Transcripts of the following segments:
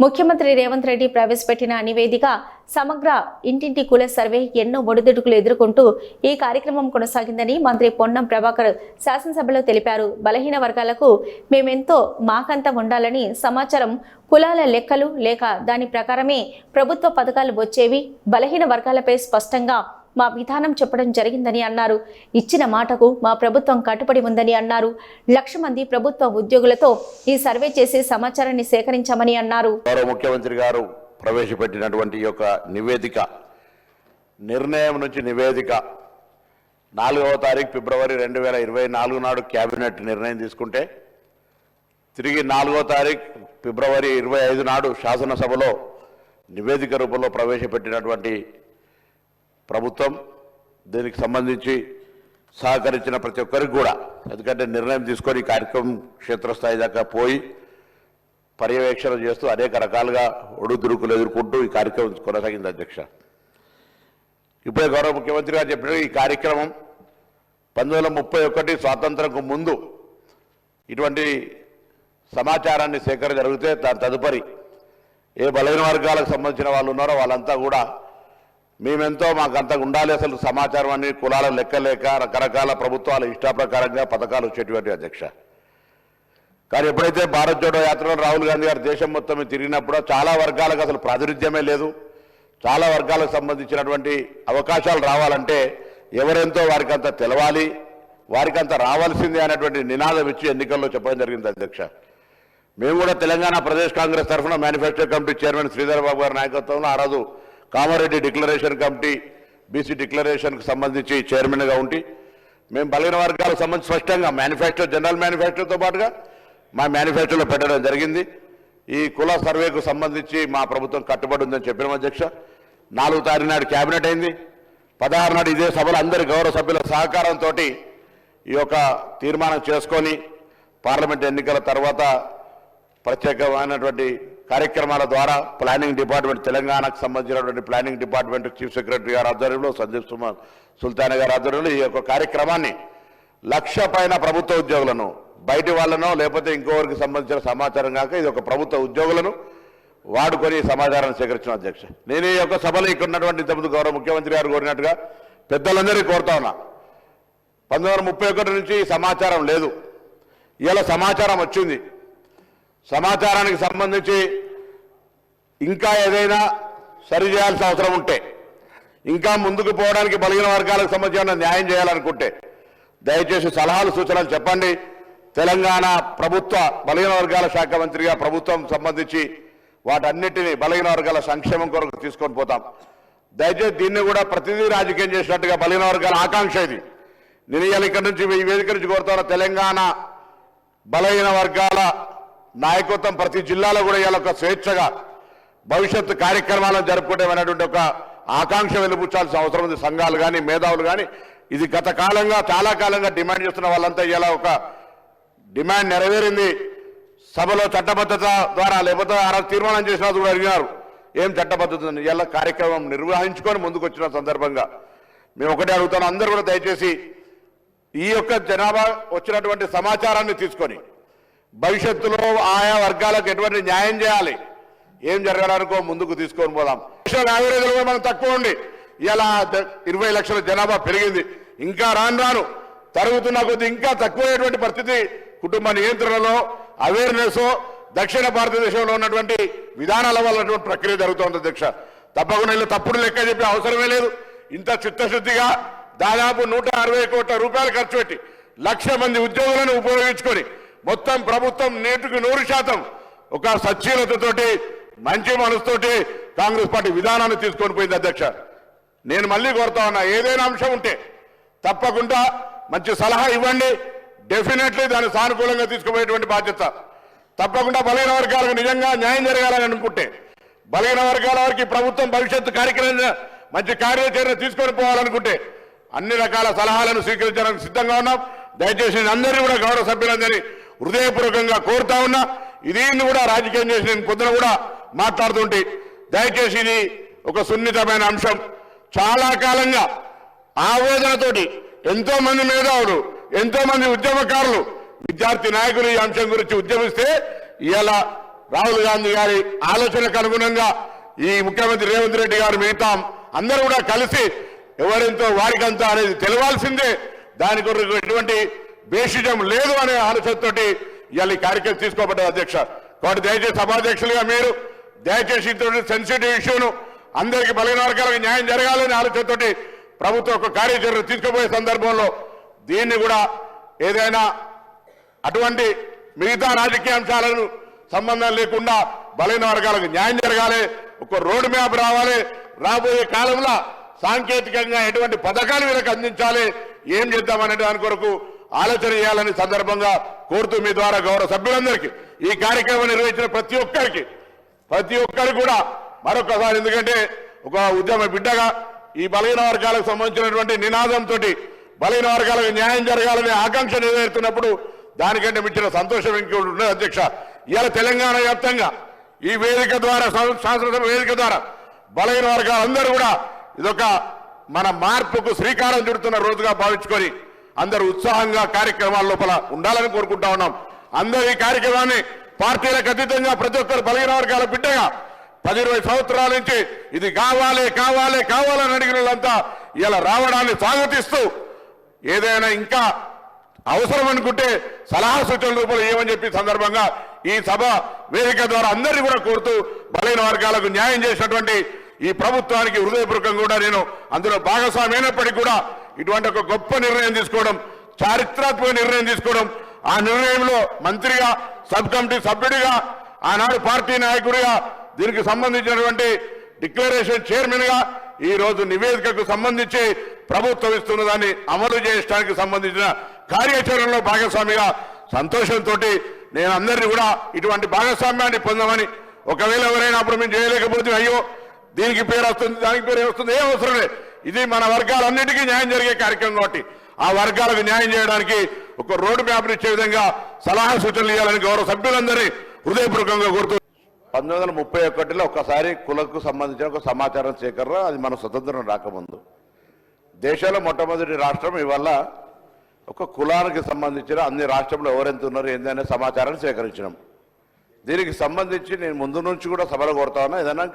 ముఖ్యమంత్రి రేవంత్ రెడ్డి ప్రవేశపెట్టిన నివేదిక సమగ్ర ఇంటింటి కుల సర్వే ఎన్నో ఒడిదుడుకులు ఎదుర్కొంటూ ఈ కార్యక్రమం కొనసాగిందని మంత్రి పొన్నం ప్రభాకర్ శాసనసభలో తెలిపారు. బలహీన వర్గాలకు మేమెంతో మాకంత ఉండాలని సమాచారం, కులాల లెక్కలు లేక దాని ప్రకారమే ప్రభుత్వ పథకాలు వచ్చేవి. బలహీన వర్గాలపై స్పష్టంగా మా విధానం చెప్పడం జరిగిందని అన్నారు. ఇచ్చిన మాటకు మా ప్రభుత్వం కట్టుబడి ఉందని అన్నారు. 1,00,000 మంది ప్రభుత్వ ఉద్యోగులతో ఈ సర్వే చేసి సమాచారాన్ని సేకరించామని అన్నారు. ముఖ్యమంత్రి గారు ప్రవేశపెట్టినటువంటి యొక్క నివేదిక, నిర్ణయం నుంచి నివేదిక 4వ తారీఖు ఫిబ్రవరి 2024 నాడు కేబినెట్ నిర్ణయం తీసుకుంటే, తిరిగి 4వ తారీఖు ఫిబ్రవరి 25 నాడు శాసనసభలో నివేదిక రూపంలో ప్రవేశపెట్టినటువంటి ప్రభుత్వం దీనికి సంబంధించి సహకరించిన ప్రతి ఒక్కరికి కూడా, ఎందుకంటే నిర్ణయం తీసుకొని కార్యక్రమం క్షేత్రస్థాయి దాకా పోయి పర్యవేక్షణ చేస్తూ అనేక రకాలుగా ఒడుదుడుకులు ఎదుర్కొంటూ ఈ కార్యక్రమం కొనసాగింది. అధ్యక్ష, ఇప్పుడే గౌరవ ముఖ్యమంత్రి గారు చెప్పిన ఈ కార్యక్రమం 1931 స్వాతంత్రంకు ముందు ఇటువంటి సమాచారాన్ని సేకరణ జరిగితే దాని తదుపరి ఏ బలహీన వర్గాలకు సంబంధించిన వాళ్ళు ఉన్నారో వాళ్ళంతా కూడా మేమెంతో మాకంత ఉండాలి, అసలు సమాచారం అన్ని కులాల లెక్కలేక రకరకాల ప్రభుత్వాల ఇష్టాప్రకారంగా పథకాలు వచ్చేటువంటి. అధ్యక్ష, కానీ ఎప్పుడైతే భారత్ జోడో యాత్రలో రాహుల్ గాంధీ గారు దేశం మొత్తం తిరిగినప్పుడు చాలా వర్గాలకు అసలు ప్రాతినిధ్యమే లేదు. చాలా వర్గాలకు సంబంధించినటువంటి అవకాశాలు రావాలంటే ఎవరెంతో వారికి అంత తెలవాలి, వారికి అంత రావాల్సిందే అనేటువంటి నినాదం ఇచ్చి ఎన్నికల్లో చెప్పడం జరిగింది. అధ్యక్ష, మేము కూడా తెలంగాణ ప్రదేశ్ కాంగ్రెస్ తరఫున manifesto committee chairman Sridhar Babu గారి నాయకత్వంలో ఆ రోజు కామారెడ్డి డిక్లరేషన్ కమిటీ, బీసీ డిక్లరేషన్కి సంబంధించి చైర్మన్గా ఉండి మేము బలహీన వర్గాలకు సంబంధించి స్పష్టంగా మేనిఫెస్టో, జనరల్ మేనిఫెస్టోతో పాటుగా మా మేనిఫెస్టోలో పెట్టడం జరిగింది. ఈ కుల సర్వేకు సంబంధించి మా ప్రభుత్వం కట్టుబడి ఉందని చెప్పిన. అధ్యక్ష, 4వ తారీఖు నాడు క్యాబినెట్ అయింది. 16 నాడు ఇదే సభలో అందరి గౌరవ సభ్యుల సహకారంతో ఈ యొక్క తీర్మానం చేసుకొని పార్లమెంట్ ఎన్నికల తర్వాత ప్రత్యేకమైనటువంటి కార్యక్రమాల ద్వారా ప్లానింగ్ డిపార్ట్మెంట్, తెలంగాణకు సంబంధించినటువంటి ప్లానింగ్ డిపార్ట్మెంట్ చీఫ్ సెక్రటరీ గారి ఆధ్వర్యంలో, సందీప్ సుల్తాన్ గారి ఆధ్వర్యంలో ఈ యొక్క కార్యక్రమాన్ని 1,00,000 పైన ప్రభుత్వ ఉద్యోగులను, బయటి వాళ్ళనో లేకపోతే ఇంకోవరికి సంబంధించిన సమాచారం కాక ఇది ఒక ప్రభుత్వ ఉద్యోగులను వాడుకొని సమాచారాన్ని సేకరించిన. అధ్యక్ష, నేను ఈ యొక్క సభలో ఇక్కడ ఉన్నటువంటి ఇంతకుముందు గౌరవ ముఖ్యమంత్రి గారు కోరినట్టుగా పెద్దలందరినీ కోరుతా ఉన్నా. 1931 నుంచి సమాచారం లేదు, ఇలా సమాచారం వచ్చింది. సమాచారానికి సంబంధించి ఇంకా ఏదైనా సరి చేయాల్సిన అవసరం ఉంటే, ఇంకా ముందుకు పోవడానికి బలహీన వర్గాలకు సంబంధించిన న్యాయం చేయాలనుకుంటే దయచేసి సలహాలు, సూచనలు చెప్పండి. తెలంగాణ ప్రభుత్వ బలహీన వర్గాల శాఖ మంత్రిగా ప్రభుత్వం సంబంధించి వాటన్నిటినీ బలహీన వర్గాల సంక్షేమం కొరకు తీసుకొని పోతాం. దయచేసి దీన్ని కూడా ప్రతిదీ రాజకీయం చేసినట్టుగా బలహీన వర్గాల ఆకాంక్ష ఇది. నేను ఇవాళ ఇక్కడ నుంచి ఈ వేదిక నుంచి కోరుతాను, తెలంగాణ బలహీన వర్గాల నాయకత్వం ప్రతి జిల్లాలో కూడా ఇవాళ ఒక స్వేచ్ఛగా భవిష్యత్తు కార్యక్రమాలను జరుపుకుంటామనేటువంటి ఒక ఆకాంక్ష వెలుబుచ్చాల్సిన అవసరం ఉంది. సంఘాలు కానీ, మేధావులు కానీ, ఇది గత కాలంగా చాలా కాలంగా డిమాండ్ చేస్తున్న వాళ్ళంతా ఇలా ఒక డిమాండ్ నెరవేరింది. సభలో చట్టబద్ధత ద్వారా లేకపోతే ఆ తీర్మానం చేసినా కూడా అడిగినారు ఏం చట్టబద్ధత ఉంది. ఇలా కార్యక్రమం నిర్వహించుకొని ముందుకు వచ్చిన సందర్భంగా మేము ఒకటే అడుగుతాను, అందరూ కూడా దయచేసి ఈ యొక్క జనాభా వచ్చినటువంటి సమాచారాన్ని తీసుకొని భవిష్యత్తులో ఆయా వర్గాలకు ఎటువంటి న్యాయం చేయాలి, ఏం జరగాలనుకో ముందుకు తీసుకొని పోదాం. యావరేజ్లో మనం తక్కువ ఉండి ఇలా 20 లక్షల జనాభా పెరిగింది. ఇంకా రాను తరుగుతున్న కొద్ది ఇంకా తక్కువైనటువంటి పరిస్థితి. కుటుంబ నియంత్రణలో అవేర్నెస్ దక్షిణ భారతదేశంలో ఉన్నటువంటి విధానాల వల్ల ప్రక్రియ జరుగుతుంది. అధ్యక్ష, తప్పకుండా ఇలా తప్పుడు లెక్క చెప్పే అవసరమే లేదు. ఇంత చిత్తశుద్ధిగా దాదాపు 160 కోట్ల రూపాయలు ఖర్చు పెట్టి 1,00,000 మంది ఉద్యోగులను ఉపయోగించుకొని మొత్తం ప్రభుత్వం 100% ఒక సచ్చీలతతోటి మంచి మనసుతోటి కాంగ్రెస్ పార్టీ విధానాన్ని తీసుకొని పోయింది. అధ్యక్ష, నేను మళ్ళీ కోరుతా ఉన్నా, ఏదైనా అంశం ఉంటే తప్పకుండా మంచి సలహా ఇవ్వండి. డెఫినెట్లీ దాన్ని సానుకూలంగా తీసుకుపోయేటువంటి బాధ్యత తప్పకుండా. బలహీన వర్గాలకు నిజంగా న్యాయం జరగాలని అనుకుంటే, బలహీన వర్గాల వారికి ప్రభుత్వం భవిష్యత్తు కార్యక్రమం మంచి కార్యాచరణ తీసుకొని పోవాలనుకుంటే అన్ని రకాల సలహాలను స్వీకరించడానికి సిద్ధంగా ఉన్నాం. దయచేసి అందరినీ కూడా గౌరవ సభ్యులందరినీ హృదయపూర్వకంగా కోరుతా ఉన్నా. దీన్ని కూడా రాజకీయం చేసి నేను పొద్దున కూడా మాట్లాడుతుంటే, దయచేసి ఇది ఒక సున్నితమైన అంశం. చాలా కాలంగా ఆవేదనతోటి ఎంతో మంది మేధావులు, ఎంతో మంది ఉద్యమకారులు, విద్యార్థి నాయకులు ఈ అంశం గురించి ఉద్యమిస్తే ఇలా రాహుల్ గాంధీ గారి ఆలోచనకు అనుగుణంగా ఈ ముఖ్యమంత్రి రేవంత్ రెడ్డి గారు మిగతా అందరూ కూడా కలిసి ఎవరెంతో వారికంతా అనేది తెలవాల్సిందే. దాని కొరకు ఎటువంటి బేషిజం లేదు అనే ఆలోచనతోటి ఇవాళ ఈ కార్యక్రమం తీసుకోబడ్డది అధ్యక్ష. కాబట్టి దయచేసి సభాధ్యక్షులుగా మీరు దయచేసి ఇటువంటి సెన్సిటివ్ ఇష్యూను అందరికీ బలహీన వర్గాలకు న్యాయం జరగాలనే ఆలోచనతోటి ప్రభుత్వం ఒక కార్యాచరణ తీసుకుపోయే సందర్భంలో దీన్ని కూడా ఏదైనా అటువంటి మిగతా రాజకీయ అంశాలను సంబంధం లేకుండా బలహీన వర్గాలకు న్యాయం జరగాలి, ఒక రోడ్ మ్యాప్ రావాలి, రాబోయే కాలంలో సాంకేతికంగా ఎటువంటి పథకాలు వీళ్ళకి అందించాలి, ఏం చేద్దామనే దాని కొరకు ఆలోచన చేయాలని సందర్భంగా కోరుతూ మీ ద్వారా గౌరవ సభ్యులందరికీ ఈ కార్యక్రమం నిర్వహించిన ప్రతి ఒక్కరికి కూడా మరొకసారి, ఎందుకంటే ఒక ఉద్యమ బిడ్డగా ఈ బలహీన వర్గాలకు సంబంధించినటువంటి నినాదంతో బలహీన వర్గాలకు న్యాయం జరగాలనే ఆకాంక్ష నెరవేరుతున్నప్పుడు దానికంటే మించిన సంతోషం ఇంకోటి ఉన్నది అధ్యక్ష. ఇవాళ తెలంగాణ వ్యాప్తంగా ఈ వేదిక ద్వారా, శాసనసభ వేదిక ద్వారా బలహీన వర్గాలందరూ కూడా ఇదొక మన మార్పుకు శ్రీకారం చుడుతున్న రోజుగా భావించుకొని అందరూ ఉత్సాహంగా కార్యక్రమాల లోపల ఉండాలని కోరుకుంటా ఉన్నాం. అందరూ ఈ కార్యక్రమాన్ని పార్టీలకు అతీతంగా ప్రతి ఒక్కరు బలహీన వర్గాల బిడ్డగా 10-20 సంవత్సరాల నుంచి ఇది కావాలని అడిగిన వాళ్ళంతా ఇలా రావడాన్ని స్వాగతిస్తూ ఏదైనా ఇంకా అవసరం అనుకుంటే సలహా సూచనల రూపంలో ఏమని చెప్పి సందర్భంగా ఈ సభ వేదిక ద్వారా అందరినీ కూడా కోరుతూ బలహీన వర్గాలకు న్యాయం చేసినటువంటి ఈ ప్రభుత్వానికి హృదయపూర్వకంగా కూడా నేను అందులో భాగస్వామి అయినప్పటికీ కూడా ఇటువంటి ఒక గొప్ప నిర్ణయం తీసుకోవడం, చారిత్రాత్మక నిర్ణయం తీసుకోవడం, ఆ నిర్ణయంలో మంత్రిగా, సబ్ కమిటీ సభ్యుడిగా, ఆనాడు పార్టీ నాయకుడిగా, దీనికి సంబంధించినటువంటి డిక్లరేషన్ చైర్మన్ గా ఈ రోజు నివేదికకు సంబంధించి ప్రభుత్వం ఇస్తున్న దాన్ని అమలు చేయడానికి సంబంధించిన కార్యాచరణలో భాగస్వామిగా సంతోషంతో నేను అందరినీ కూడా ఇటువంటి భాగస్వామ్యాన్ని పొందమని, ఒకవేళ ఎవరైనా అప్పుడు మేము చేయలేకపోతే అయ్యో దీనికి పేరు వస్తుంది దానికి పేరు వస్తుంది ఏ అవసరం లేదు, ఇది మన వర్గాలన్నిటికీ న్యాయం జరిగే కార్యక్రమం కాబట్టి ఆ వర్గాలకు న్యాయం చేయడానికి ఒక రోడ్ మ్యాప్ ఇచ్చే విధంగా సలహా సూచనలు ఇవ్వాలని గౌరవ సభ్యులందరినీ హృదయపూర్వకంగా కోరుతూ 1931లో ఒక్కసారి కులకు సంబంధించిన ఒక సమాచారం సేకరణ, అది మన స్వతంత్రం రాకముందు దేశంలో మొట్టమొదటి రాష్ట్రం ఇవాళ ఒక కులానికి సంబంధించిన అన్ని రాష్ట్రంలో ఎవరెంత ఉన్నారు ఏందనే సమాచారాన్ని సేకరించినాం. దీనికి సంబంధించి నేను ముందు నుంచి కూడా సభలో కోరుతా ఉన్నా, ఏదైనా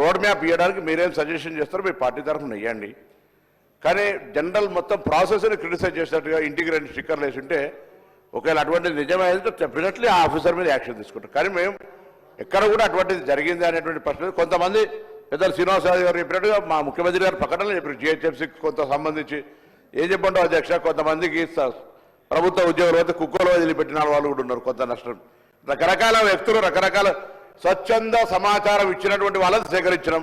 రోడ్ మ్యాప్ ఇవ్వడానికి మీరేం సజెషన్ చేస్తారో మీ పార్టీ తరఫున ఇవ్వండి. కానీ జనరల్ మొత్తం ప్రాసెస్ని క్రిటిసైజ్ చేసినట్టుగా ఇంటిగ్రేటెడ్ స్టిక్కర్లు వేసి ఉంటే ఒకవేళ అటువంటిది నిజమైతే డెఫినెట్లీ ఆ ఆఫీసర్ మీద యాక్షన్ తీసుకుంటాం. కానీ మేము ఎక్కడ కూడా అటువంటిది జరిగింది అనేటువంటి ప్రశ్న కొంతమంది పెద్దలు శ్రీనివాసరావు గారు చెప్పినట్టుగా మా ముఖ్యమంత్రి గారు ప్రకటనలు చెప్పారు. జిహెచ్ఎంసీకి కొంత సంబంధించి ఏం చెప్పంటావు అధ్యక్ష, కొంతమందికి ప్రభుత్వ ఉద్యోగులు అయితే కుక్కలో వదిలిపెట్టిన వాళ్ళు కూడా ఉన్నారు. కొంత నష్టం, రకరకాల వ్యక్తులు రకరకాల స్వచ్ఛంద సమాచారం ఇచ్చినటువంటి వాళ్ళని సేకరించడం.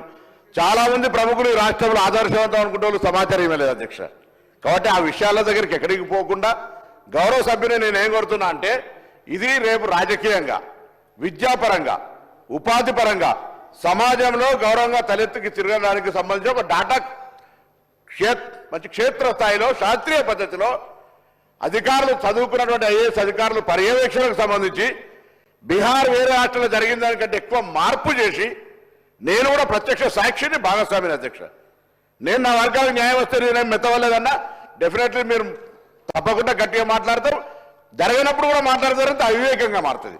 చాలా మంది ప్రముఖులు ఈ రాష్ట్రంలో ఆదర్శవంతం అనుకుంటే వాళ్ళు సమాచారం ఇవ్వలేదు అధ్యక్ష. కాబట్టి ఆ విషయాల దగ్గరికి ఎక్కడికి పోకుండా గౌరవ సభ్యుని నేను ఏం కోరుతున్నా అంటే, ఇది రేపు రాజకీయంగా, విద్యాపరంగా, ఉపాధి పరంగా సమాజంలో గౌరవంగా తలెత్తుకి తిరగడానికి సంబంధించి ఒక డాటా మంచి క్షేత్రస్థాయిలో శాస్త్రీయ పద్ధతిలో అధికారులు చదువుకున్నటువంటి ఐఏఎస్ అధికారులు పర్యవేక్షణకు సంబంధించి బీహార్ వేరే రాష్ట్రంలో జరిగిన దానికంటే ఎక్కువ మార్పు చేసి నేను కూడా ప్రత్యక్ష సాక్షిని భాగస్వామిని అధ్యక్ష. నేను నా వర్గాలకు న్యాయం వస్తే నేను మెత్తవలేదన్నా డెఫినెట్లీ మీరు తప్పకుండా గట్టిగా మాట్లాడతారు, జరిగినప్పుడు కూడా మాట్లాడతారంటే అవివేకంగా మారుతుంది.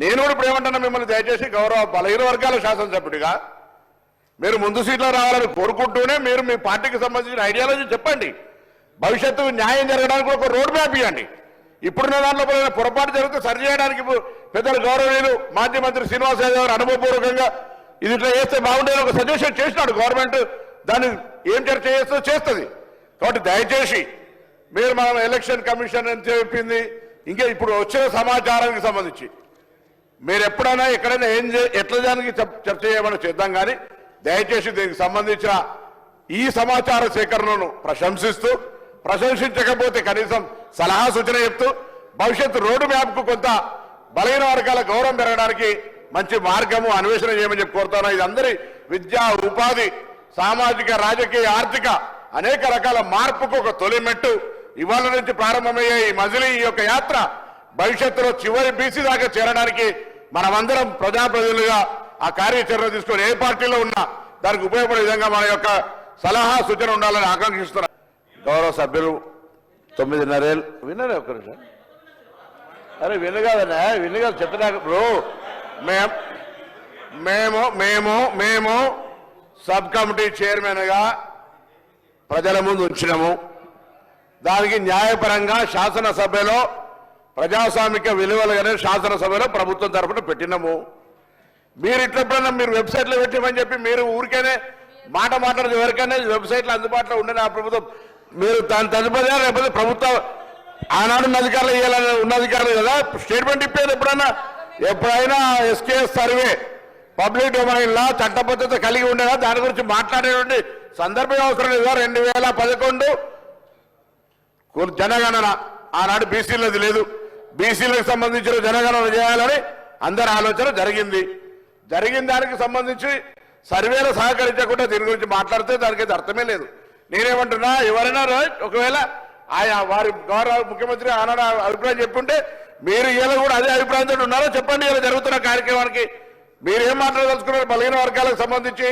నేను కూడా ఇప్పుడు ఏమంటున్నా, మిమ్మల్ని దయచేసి గౌరవ బలహీన వర్గాల శాసనసభ్యుడిగా మీరు ముందు సీట్లో రావాలని కోరుకుంటూనే మీరు మీ పార్టీకి సంబంధించిన ఐడియాలజీ చెప్పండి, భవిష్యత్తు న్యాయం జరగడానికి కూడా ఒక రోడ్ మ్యాప్ ఇవ్వండి. ఇప్పుడున్న దాంట్లో పొరపాటు జరిగితే సరి చేయడానికి పెద్దలు గౌరవనీయులు మాజీ మంత్రి శ్రీనివాస్ యాదవ్ గారు అనుభవపూర్వకంగా ఇది ఇట్లా చేస్తే బాగుండేది ఒక సజెషన్ చేసినాడు. గవర్నమెంట్ దాన్ని ఏం చర్చ చేస్తుందో చేస్తుంది. కాబట్టి దయచేసి మీరు మనం ఎలక్షన్ కమిషన్ అని చెప్పింది, ఇంకా ఇప్పుడు వచ్చే సమాచారానికి సంబంధించి మీరు ఎప్పుడైనా ఎక్కడైనా ఎట్లా దానికి చర్చ చేయమని చేద్దాం. కానీ దయచేసి దీనికి సంబంధించిన ఈ సమాచార సేకరణను ప్రశంసించకపోతే కనీసం సలహా సూచన చెప్తూ భవిష్యత్తు రోడ్డు మ్యాప్కు కొంత బలహీన వర్గాల గౌరవం పెరగడానికి మంచి మార్గము అన్వేషణ చేయమని చెప్పి కోరుతాను. ఇది అందరి విద్యా, ఉపాధి, సామాజిక, రాజకీయ, ఆర్థిక అనేక రకాల మార్పుకు ఒక తొలి మెట్టు. ఇవాళ నుంచి ప్రారంభమయ్యే ఈ మజిలీ ఈ యొక్క యాత్ర భవిష్యత్తులో చివరి బీసీ దాకా చేరడానికి మనమందరం ప్రజాప్రతినిధులుగా ఆ కార్యాచరణ తీసుకొని ఏ పార్టీలో ఉన్నా దానికి ఉపయోగపడే విధంగా మన యొక్క సలహా సూచన ఉండాలని ఆకాంక్షిస్తున్నారు. గౌరవ సభ్యులు 9:30 విన్నారే ఒక్క నిమిషం అరే వినగదనా వినగదు చెప్తున్నా బ్రో మేము సబ్ కమిటీ చైర్మన్గా ప్రజల ముందు ఉంచినాము. దానికి న్యాయపరంగా శాసనసభలో ప్రజాస్వామిక విలువలుగానే శాసనసభలో ప్రభుత్వం తరఫున పెట్టినాము. మీరు ఇట్లప్పుడన్నా మీరు వెబ్సైట్లో పెట్టమని చెప్పి మీరు ఊరికేనే మాట్లాడదు ఎవరికైనా వెబ్సైట్లో అందుబాటులో ఉండే ఆ ప్రభుత్వం మీరు దాని తదుపరి లేకపోతే ప్రభుత్వం ఆనాడు ఉన్న అధికారులు ఇవ్వాలని ఉన్న అధికారులు కదా స్టేట్మెంట్ ఇప్పేది ఎప్పుడైనా ఎస్కేఎస్ సర్వే పబ్లిక్ డొమైన్లో చట్టబద్ధత కలిగి ఉండేదా దాని గురించి మాట్లాడేటువంటి సందర్భం అవసరం లేదా. 2011 జనగణన ఆనాడు బీసీలది లేదు, బీసీలకు సంబంధించిన జనగణన చేయాలని అందరి ఆలోచన జరిగింది దానికి సంబంధించి సర్వేలు సహకరించకుండా దీని గురించి మాట్లాడితే దానికి అర్థమే లేదు. నేనేమంటున్నా ఎవరైనా ఒకవేళ ఆయా వారి గౌరవ ముఖ్యమంత్రి ఆనాడు అభిప్రాయం చెప్పుంటే మీరు ఇలా కూడా అదే అభిప్రాయంతో ఉన్నారో చెప్పండి. ఇలా జరుగుతున్న కార్యక్రమానికి మీరేం మాట్లాడదలుచుకున్నారు? బలహీన వర్గాలకు సంబంధించి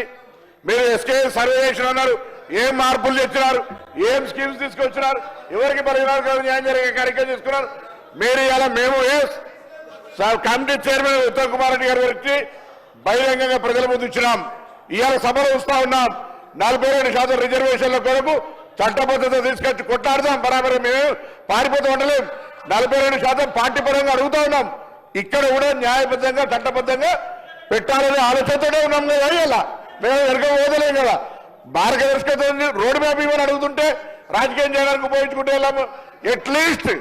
మీరు ఎస్కే సర్వే చేసిన అన్నారు, ఏం మార్పులు తెచ్చినారు, ఏం స్కీమ్స్ తీసుకొచ్చినారు, ఎవరికి బలహీన వర్గాలకు న్యాయం జరిగే కార్యక్రమం తీసుకున్నారు మీరు. ఇలా మేము కమిటీ చైర్మన్ ఉత్తమ్ కుమార్ రెడ్డి గారి గురించి బహిరంగంగా ప్రజల ముందు ఇచ్చినాం. ఇవాళ సభలో వస్తా ఉన్నాం. 42% రిజర్వేషన్ల కొరకు చట్టబద్ధత తీసుకొచ్చి కొట్లాడదాం. బరాబరి మేము పారిపోతూ ఉండలేం. 42% పార్టీ పరంగా అడుగుతా ఉన్నాం. ఇక్కడ కూడా న్యాయబద్ధంగా చట్టబద్ధంగా పెట్టాలనే ఆలోచనతోనే ఉన్నాం కదా. ఇలా మేము ఎరగ పోదలేం కదా. మార్గదర్శకత రోడ్ మ్యాప్ ఇవ్వని అడుగుతుంటే రాజకీయం చేయడానికి ఉపయోగించుకుంటే వెళ్ళాము. ఎట్లీస్ట్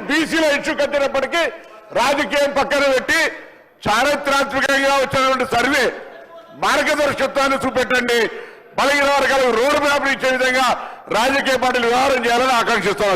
బీసీలో ఇష్యూ కట్టినప్పటికీ రాజకీయం పక్కన పెట్టి చారిత్రాత్మకంగా వచ్చినటువంటి సర్వే మార్గదర్శకత్వాన్ని చూపెట్టండి. బలహీన వర్గాలకు రోడ్ మ్యాప్ ఇచ్చే విధంగా రాజకీయ పార్టీలు వ్యవహారం చేయాలని ఆకాంక్షిస్తాం.